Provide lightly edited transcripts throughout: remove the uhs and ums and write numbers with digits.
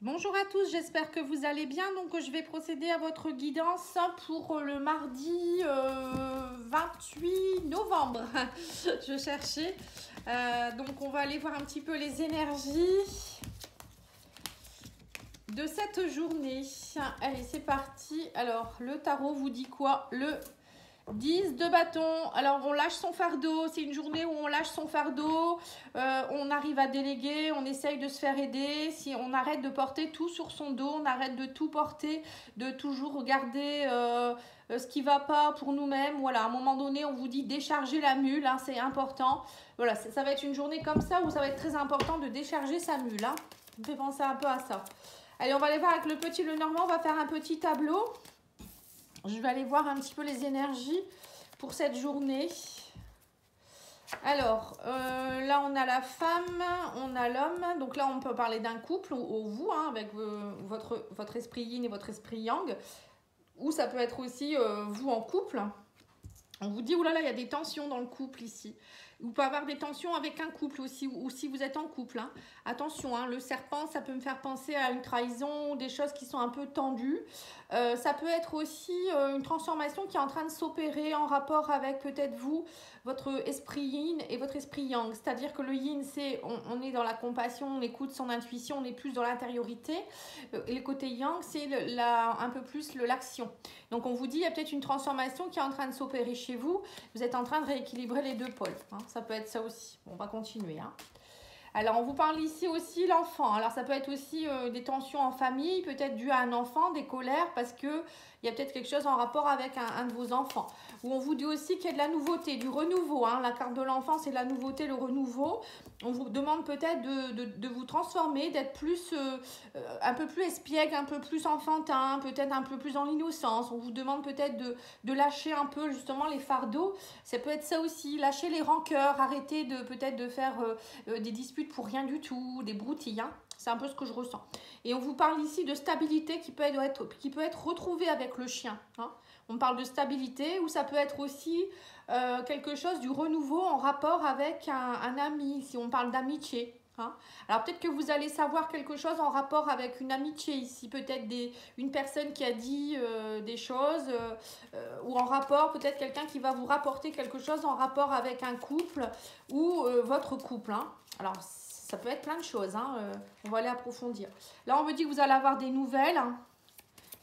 Bonjour à tous, j'espère que vous allez bien. Donc je vais procéder à votre guidance pour le mardi 28 novembre. Je cherchais. Donc on va aller voir un petit peu les énergies de cette journée. Allez, c'est parti. Alors, le tarot vous dit quoi? Le 10 de bâton. Alors, on lâche son fardeau. C'est une journée où on lâche son fardeau. On arrive à déléguer. On essaye de se faire aider. Si on arrête de porter tout sur son dos, on arrête de tout porter, de toujours regarder ce qui ne va pas pour nous-mêmes. Voilà, à un moment donné, on vous dit décharger la mule. Hein, c'est important. Voilà, ça va être une journée comme ça où ça va être très important de décharger sa mule. Hein. Ça me fait penser un peu à ça. Allez, on va aller voir avec le petit Lenormand. On va faire un petit tableau. Je vais aller voir un petit peu les énergies pour cette journée. Alors, là, on a la femme, on a l'homme. Donc là, on peut parler d'un couple, ou vous, hein, avec votre esprit yin et votre esprit yang. Ou ça peut être aussi vous en couple. On vous dit, oulala, il y a des tensions dans le couple ici. Vous pouvez avoir des tensions avec un couple aussi, ou si vous êtes en couple. Hein. Attention, hein, le serpent, ça peut me faire penser à une trahison, des choses qui sont un peu tendues. Ça peut être aussi une transformation qui est en train de s'opérer en rapport avec peut-être vous, votre esprit yin et votre esprit yang. C'est-à-dire que le yin, c'est on est dans la compassion, on écoute son intuition, on est plus dans l'intériorité. Et le côté yang, c'est un peu plus l'action. Donc on vous dit, il y a peut-être une transformation qui est en train de s'opérer chez vous. Vous êtes en train de rééquilibrer les deux pôles. Hein. Ça peut être ça aussi. Bon, on va continuer. Hein. Alors, on vous parle ici aussi l'enfant. Alors, ça peut être aussi des tensions en famille, peut-être dû à un enfant, des colères, parce qu'il y a peut-être quelque chose en rapport avec un de vos enfants. Ou on vous dit aussi qu'il y a de la nouveauté, du renouveau. Hein. La carte de l'enfant, c'est la nouveauté, le renouveau. On vous demande peut-être de vous transformer, d'être plus, un peu plus espiègle, un peu plus enfantin, peut-être un peu plus dans l'innocence. On vous demande peut-être de lâcher un peu justement les fardeaux. Ça peut être ça aussi, lâcher les rancœurs, arrêter peut-être de faire des disputes pour rien du tout, des broutilles. Hein. C'est un peu ce que je ressens. Et on vous parle ici de stabilité qui peut être retrouvée avec le chien. Hein. On parle de stabilité ou ça peut être aussi quelque chose du renouveau en rapport avec un ami, si on parle d'amitié. Hein. Alors peut-être que vous allez savoir quelque chose en rapport avec une amitié ici, peut-être une personne qui a dit des choses ou en rapport, peut-être quelqu'un qui va vous rapporter quelque chose en rapport avec un couple ou votre couple. Hein. Alors ça peut être plein de choses, hein. On va aller approfondir. Là on me dit que vous allez avoir des nouvelles. Hein.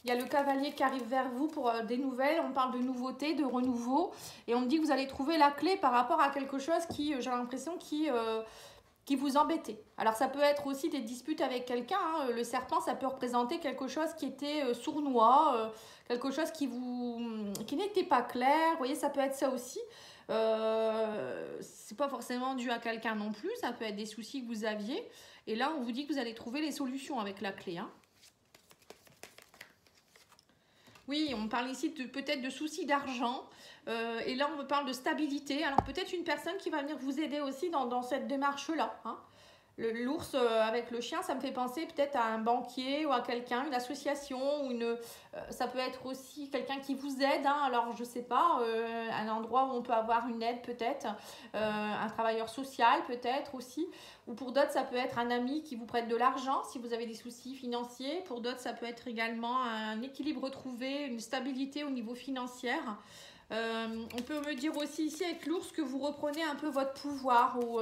Il y a le cavalier qui arrive vers vous pour des nouvelles. On parle de nouveauté, de renouveau. Et on me dit que vous allez trouver la clé par rapport à quelque chose qui, j'ai l'impression, qui vous embêtait. Alors ça peut être aussi des disputes avec quelqu'un. Hein. Le serpent, ça peut représenter quelque chose qui était sournois, quelque chose qui n'était pas clair. Vous voyez, ça peut être ça aussi. C'est pas forcément dû à quelqu'un non plus. Ça peut être des soucis que vous aviez. Et là, on vous dit que vous allez trouver les solutions avec la clé. Hein. Oui, on parle ici peut-être de soucis d'argent. Et là, on me parle de stabilité. Alors, peut-être une personne qui va venir vous aider aussi dans cette démarche-là. Hein. L'ours avec le chien, ça me fait penser peut-être à un banquier ou à quelqu'un, une association. Ça peut être aussi quelqu'un qui vous aide. Hein. Alors, je ne sais pas, un endroit où on peut avoir une aide peut-être. Un travailleur social peut-être aussi. Ou pour d'autres, ça peut être un ami qui vous prête de l'argent si vous avez des soucis financiers. Pour d'autres, ça peut être également un équilibre retrouvé, une stabilité au niveau financier. On peut me dire aussi ici avec l'ours que vous reprenez un peu votre pouvoir ou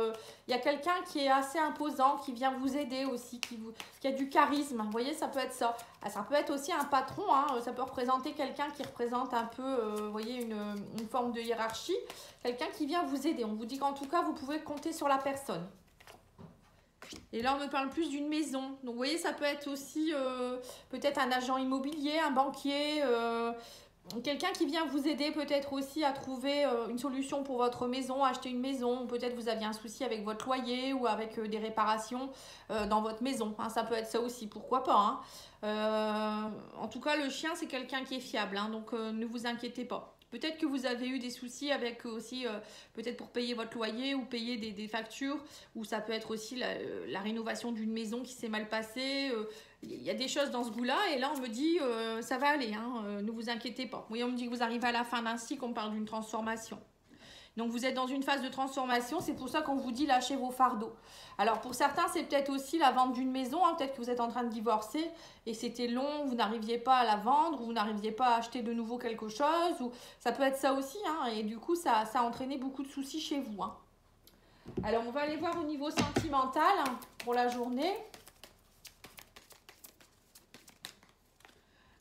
il y a quelqu'un qui est assez imposant, qui vient vous aider aussi, qui a du charisme. Vous voyez, ça peut être ça. Ça peut être aussi un patron, hein, ça peut représenter quelqu'un qui représente un peu, vous voyez, une forme de hiérarchie. Quelqu'un qui vient vous aider. On vous dit qu'en tout cas, vous pouvez compter sur la personne. Et là, on me parle plus d'une maison. Donc, vous voyez, ça peut être aussi peut-être un agent immobilier, un banquier, quelqu'un qui vient vous aider peut-être aussi à trouver une solution pour votre maison, acheter une maison. Peut-être vous aviez un souci avec votre loyer ou avec des réparations dans votre maison. Hein, ça peut être ça aussi, pourquoi pas. Hein. En tout cas, le chien, c'est quelqu'un qui est fiable. Hein, donc, ne vous inquiétez pas. Peut-être que vous avez eu des soucis avec aussi, peut-être pour payer votre loyer ou payer des factures, ou ça peut être aussi la rénovation d'une maison qui s'est mal passée. Il y a des choses dans ce goût-là, et là on me dit, ça va aller, hein, ne vous inquiétez pas. Oui, on me dit que vous arrivez à la fin d'un cycle, on parle d'une transformation. Donc vous êtes dans une phase de transformation, c'est pour ça qu'on vous dit lâchez vos fardeaux. Alors pour certains, c'est peut-être aussi la vente d'une maison, hein. Peut-être que vous êtes en train de divorcer et c'était long, vous n'arriviez pas à la vendre, ou vous n'arriviez pas à acheter de nouveau quelque chose, ou ça peut être ça aussi, hein. Et du coup ça a entraîné beaucoup de soucis chez vous, hein. Alors on va aller voir au niveau sentimental, hein, pour la journée.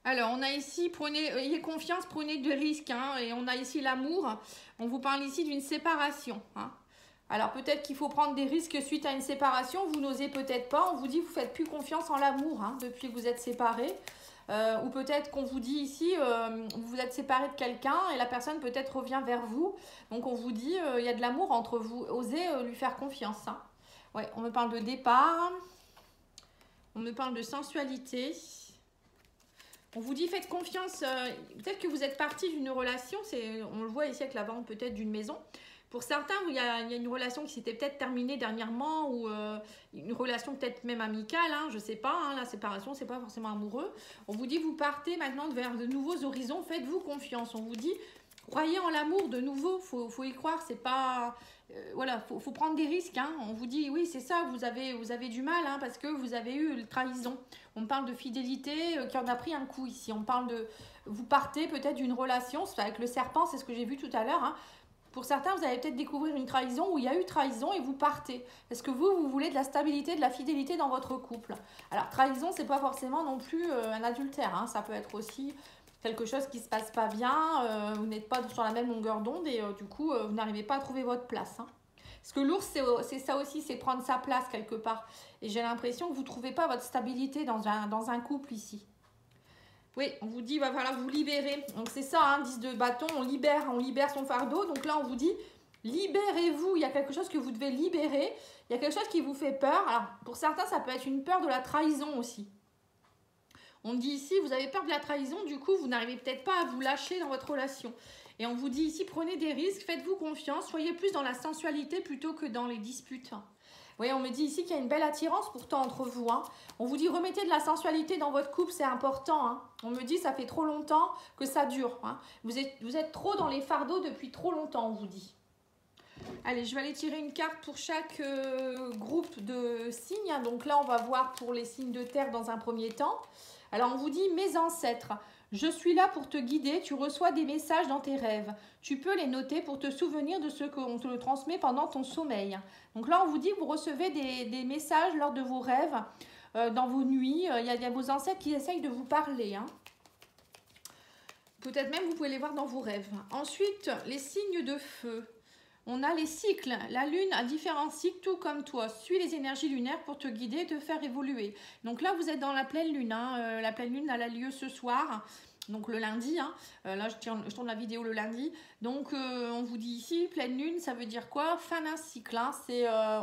Alors, on a ici, ayez confiance, prenez des risques, hein, et on a ici l'amour. On vous parle ici d'une séparation, hein. Alors, peut-être qu'il faut prendre des risques suite à une séparation. Vous n'osez peut-être pas. On vous dit, vous ne faites plus confiance en l'amour, hein, depuis que vous êtes séparés. Ou peut-être qu'on vous dit ici, vous vous êtes séparé de quelqu'un et la personne peut-être revient vers vous. Donc, on vous dit, il y a de l'amour entre vous. Osez lui faire confiance, hein. Ouais, on me parle de départ. On me parle de sensualité. On vous dit faites confiance, peut-être que vous êtes parti d'une relation, on le voit ici avec la vente peut-être d'une maison. Pour certains, il y a une relation qui s'était peut-être terminée dernièrement ou une relation peut-être même amicale, hein, je ne sais pas, hein, la séparation, c'est pas forcément amoureux. On vous dit vous partez maintenant vers de nouveaux horizons, faites-vous confiance. On vous dit croyez en l'amour de nouveau, faut y croire, c'est pas... voilà, faut prendre des risques, hein. On vous dit, oui, c'est ça, vous avez du mal, hein, parce que vous avez eu une trahison. On parle de fidélité qui en a pris un coup ici. On parle de... Vous partez peut-être d'une relation, avec le serpent, c'est ce que j'ai vu tout à l'heure, hein. Pour certains, vous allez peut-être découvrir une trahison où il y a eu trahison et vous partez. Parce que vous voulez de la stabilité, de la fidélité dans votre couple. Alors, trahison, c'est pas forcément non plus un adultère, hein. Ça peut être aussi... quelque chose qui ne se passe pas bien, vous n'êtes pas sur la même longueur d'onde et du coup, vous n'arrivez pas à trouver votre place, hein. Parce que l'ours, c'est ça aussi, c'est prendre sa place quelque part. Et j'ai l'impression que vous ne trouvez pas votre stabilité dans un couple ici. Oui, on vous dit, il va falloir vous libérer. Donc c'est ça, hein, 10 de bâton, on libère son fardeau. Donc là, on vous dit, libérez-vous. Il y a quelque chose que vous devez libérer. Il y a quelque chose qui vous fait peur. Alors, pour certains, ça peut être une peur de la trahison aussi. On dit ici, vous avez peur de la trahison, du coup, vous n'arrivez peut-être pas à vous lâcher dans votre relation. Et on vous dit ici, prenez des risques, faites-vous confiance, soyez plus dans la sensualité plutôt que dans les disputes. Vous voyez, on me dit ici qu'il y a une belle attirance pourtant entre vous, hein. On vous dit, remettez de la sensualité dans votre couple, c'est important, hein. On me dit, ça fait trop longtemps que ça dure, hein. Vous êtes trop dans les fardeaux depuis trop longtemps, on vous dit. Allez, je vais aller tirer une carte pour chaque groupe de signes, hein. Donc là, on va voir pour les signes de terre dans un premier temps. Alors, on vous dit, mes ancêtres, je suis là pour te guider, tu reçois des messages dans tes rêves. Tu peux les noter pour te souvenir de ce qu'on te transmet pendant ton sommeil. Donc là, on vous dit que vous recevez des messages lors de vos rêves, dans vos nuits. Il y a vos ancêtres qui essayent de vous parler, hein. Peut-être même, vous pouvez les voir dans vos rêves. Ensuite, les signes de feu. On a les cycles. La lune a différents cycles, tout comme toi. Suis les énergies lunaires pour te guider et te faire évoluer. Donc là, vous êtes dans la pleine lune, hein. La pleine lune, elle a lieu ce soir, donc le lundi, hein. Là, je tourne la vidéo le lundi. Donc, on vous dit ici, pleine lune, ça veut dire quoi? Fin d'un cycle, hein.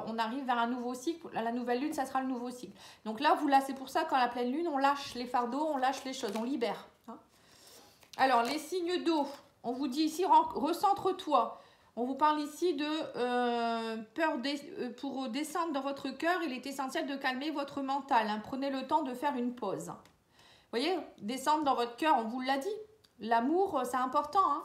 On arrive vers un nouveau cycle. La nouvelle lune, ça sera le nouveau cycle. Donc là, c'est pour ça, quand la pleine lune, on lâche les fardeaux, on lâche les choses, on libère, hein. Alors, les signes d'eau. On vous dit ici, recentre-toi. On vous parle ici de pour descendre dans votre cœur, il est essentiel de calmer votre mental, hein. Prenez le temps de faire une pause. Vous voyez, descendre dans votre cœur, on vous l'a dit. L'amour, c'est important, hein.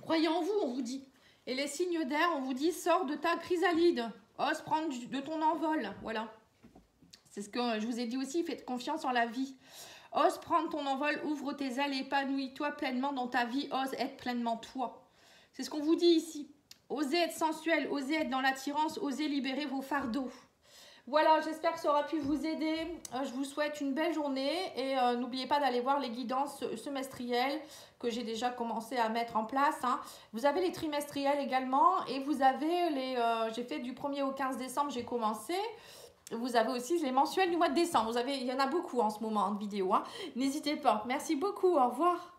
Croyez en vous, on vous dit. Et les signes d'air, on vous dit, sors de ta chrysalide. Ose prendre de ton envol. Voilà. C'est ce que je vous ai dit aussi, faites confiance en la vie. Ose prendre ton envol, ouvre tes ailes, épanouis-toi pleinement dans ta vie, ose être pleinement toi. C'est ce qu'on vous dit ici. Osez être sensuel, osez être dans l'attirance, osez libérer vos fardeaux. Voilà, j'espère que ça aura pu vous aider. Je vous souhaite une belle journée et n'oubliez pas d'aller voir les guidances semestrielles que j'ai déjà commencé à mettre en place, hein. Vous avez les trimestriels également et vous avez j'ai fait du 1er au 15 décembre, j'ai commencé. Vous avez aussi les mensuels du mois de décembre. Il y en a beaucoup en ce moment de vidéos, hein. N'hésitez pas. Merci beaucoup, au revoir.